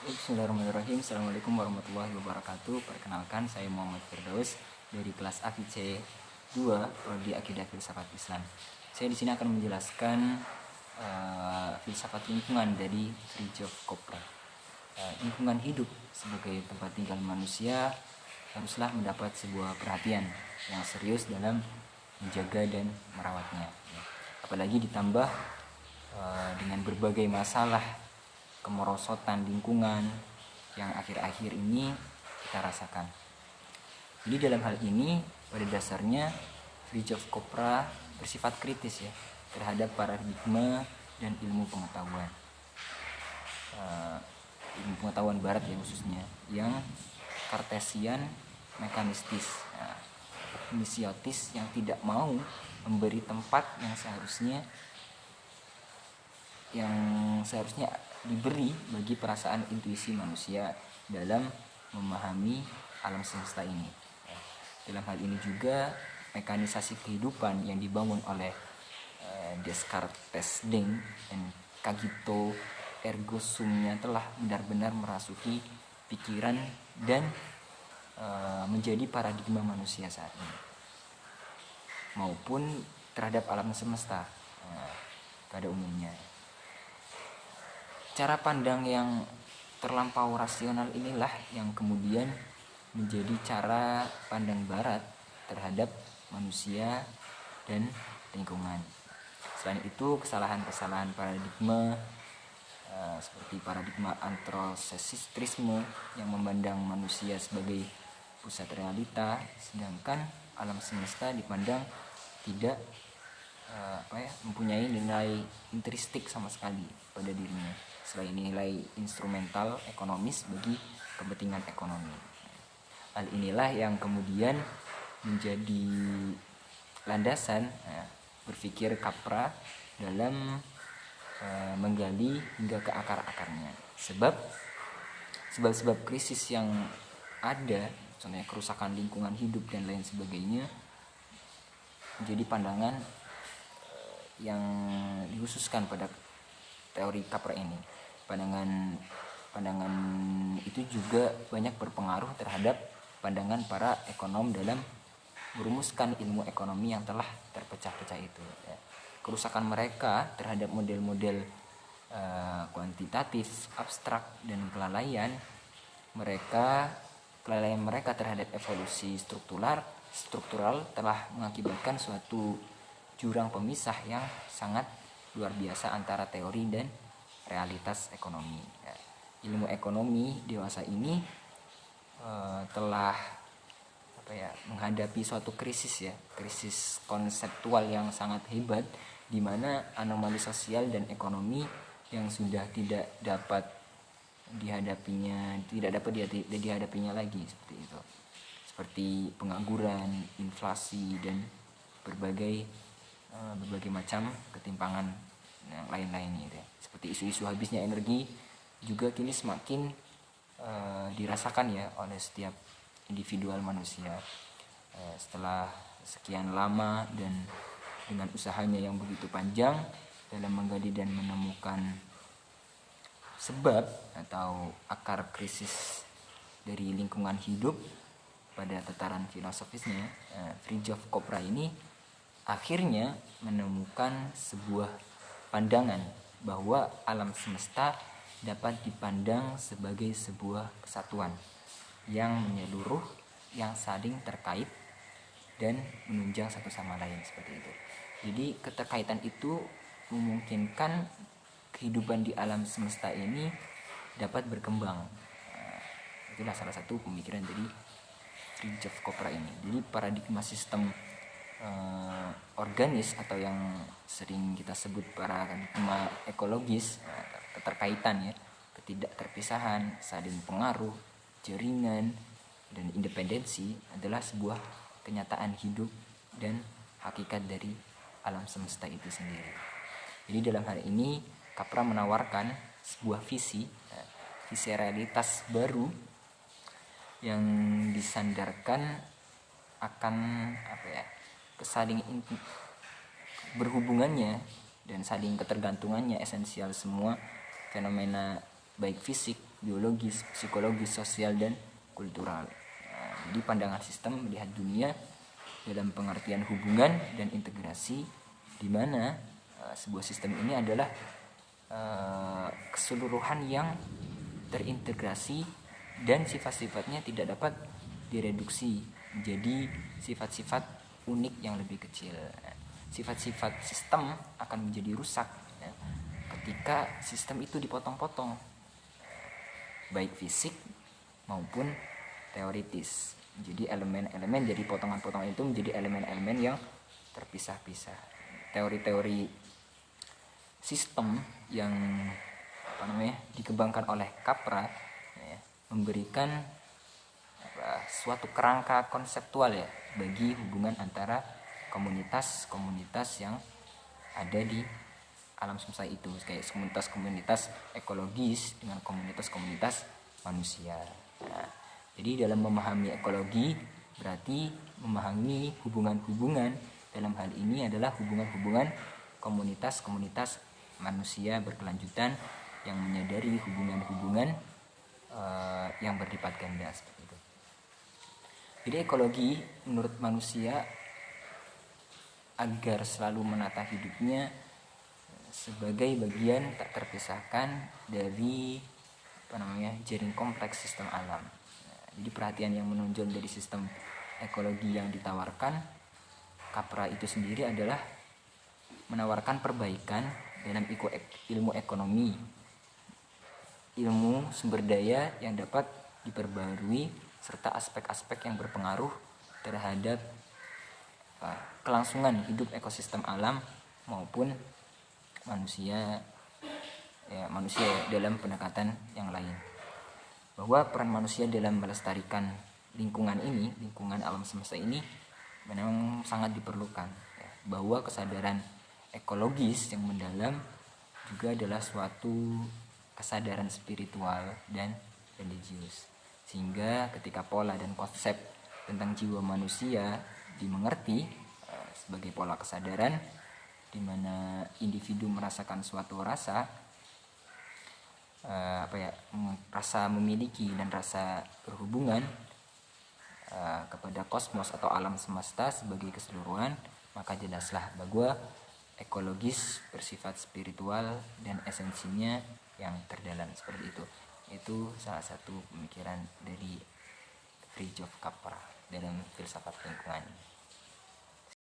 Bismillahirrahmanirrahim. Assalamualaikum warahmatullahi wabarakatuh. Perkenalkan, saya Muhammad Firdaus dari kelas AFIC 2 Prodi Akidah Filsafat Islam. Saya di sini akan menjelaskan filsafat lingkungan dari Fritjof Capra. Lingkungan hidup sebagai tempat tinggal manusia haruslah mendapat sebuah perhatian yang serius dalam menjaga dan merawatnya. Apalagi ditambah dengan berbagai masalah kemerosotan lingkungan yang akhir-akhir ini kita rasakan. Jadi dalam hal ini pada dasarnya Fritjof Capra bersifat kritis ya terhadap paradigma dan ilmu pengetahuan. Ilmu pengetahuan barat ya khususnya yang kartesian, mekanistis, misiotis yang tidak mau memberi tempat yang seharusnya diberi bagi perasaan intuisi manusia dalam memahami alam semesta ini. Dalam hal ini juga mekanisasi kehidupan yang dibangun oleh Descartes dan Cogito ergo sumnya telah benar-benar merasuki pikiran dan menjadi paradigma manusia saat ini maupun terhadap alam semesta pada umumnya. Cara pandang yang terlampau rasional inilah yang kemudian menjadi cara pandang barat terhadap manusia dan lingkungan. Selain itu, kesalahan-kesalahan paradigma seperti paradigma antrosesistrisme yang memandang manusia sebagai pusat realita, sedangkan alam semesta dipandang tidak mempunyai nilai intristik sama sekali pada dirinya selain nilai instrumental ekonomis bagi kepentingan ekonomi. Hal inilah yang kemudian menjadi landasan berpikir Capra dalam menggali hingga ke akar-akarnya. Sebab krisis yang ada, contohnya kerusakan lingkungan hidup dan lain sebagainya, menjadi pandangan yang dikhususkan pada teori Capra ini. Pandangan itu juga banyak berpengaruh terhadap pandangan para ekonom dalam merumuskan ilmu ekonomi yang telah terpecah-pecah itu. Kerusakan mereka terhadap model-model kuantitatif, abstrak, dan kelalaian mereka terhadap evolusi struktural telah mengakibatkan suatu jurang pemisah yang sangat luar biasa antara teori dan realitas ekonomi. Ilmu ekonomi dewasa ini telah menghadapi suatu krisis konseptual yang sangat hebat, di mana anomali sosial dan ekonomi yang sudah tidak dapat dihadapinya lagi seperti itu. Seperti pengangguran, inflasi, dan berbagai macam ketimpangan yang lain-lainnya gitu ya. Seperti isu-isu habisnya energi juga kini semakin dirasakan ya oleh setiap individual manusia setelah sekian lama dan dengan usahanya yang begitu panjang dalam menggali dan menemukan sebab atau akar krisis dari lingkungan hidup pada tataran filosofisnya. Fritjof Capra ini akhirnya menemukan sebuah pandangan bahwa alam semesta dapat dipandang sebagai sebuah kesatuan yang menyeluruh, yang saling terkait dan menunjang satu sama lain seperti itu. Jadi keterkaitan itu memungkinkan kehidupan di alam semesta ini dapat berkembang. Itulah salah satu pemikiran dari Fritjof Capra ini. Jadi paradigma sistem organis atau yang sering kita sebut paradigma ekologis, keterkaitan ya, ketidakterpisahan, saling pengaruh, jaringan, dan independensi adalah sebuah kenyataan hidup dan hakikat dari alam semesta itu sendiri. Jadi dalam hal ini Capra menawarkan sebuah visi realitas baru yang disandarkan akan saling berhubungannya dan saling ketergantungannya esensial semua fenomena baik fisik biologis, psikologis, sosial, dan kultural. Jadi pandangan sistem melihat dunia dalam pengertian hubungan dan integrasi, di mana sebuah sistem ini adalah keseluruhan yang terintegrasi dan sifat-sifatnya tidak dapat direduksi menjadi sifat-sifat unik yang lebih kecil. Sifat-sifat sistem akan menjadi rusak ketika sistem itu dipotong-potong, baik fisik maupun teoritis. Jadi elemen-elemen dari potongan-potongan itu menjadi elemen-elemen yang terpisah-pisah. Teori-teori sistem yang dikembangkan oleh Capra memberikan suatu kerangka konseptual ya bagi hubungan antara komunitas-komunitas yang ada di alam semesta itu, kayak komunitas-komunitas ekologis dengan komunitas-komunitas manusia. Jadi dalam memahami ekologi berarti memahami hubungan-hubungan, dalam hal ini adalah hubungan-hubungan komunitas-komunitas manusia berkelanjutan yang menyadari hubungan-hubungan yang berlipat ganda seperti itu. Jadi ekologi menurut manusia agar selalu menata hidupnya sebagai bagian tak terpisahkan dari jaring kompleks sistem alam. Jadi perhatian yang menonjol dari sistem ekologi yang ditawarkan Capra itu sendiri adalah menawarkan perbaikan dalam ilmu ekonomi, ilmu sumber daya yang dapat diperbarui, serta aspek-aspek yang berpengaruh terhadap kelangsungan hidup ekosistem alam maupun manusia dalam pendekatan yang lain. Bahwa peran manusia dalam melestarikan lingkungan alam semesta ini memang sangat diperlukan. Bahwa kesadaran ekologis yang mendalam juga adalah suatu kesadaran spiritual dan religius. Sehingga ketika pola dan konsep tentang jiwa manusia dimengerti sebagai pola kesadaran di mana individu merasakan suatu rasa rasa memiliki dan rasa berhubungan kepada kosmos atau alam semesta sebagai keseluruhan, maka jelaslah bahwa ekologis bersifat spiritual dan esensinya yang terdalam seperti itu. Itu salah satu pemikiran dari Fritjof Capra dalam filsafat lingkungan.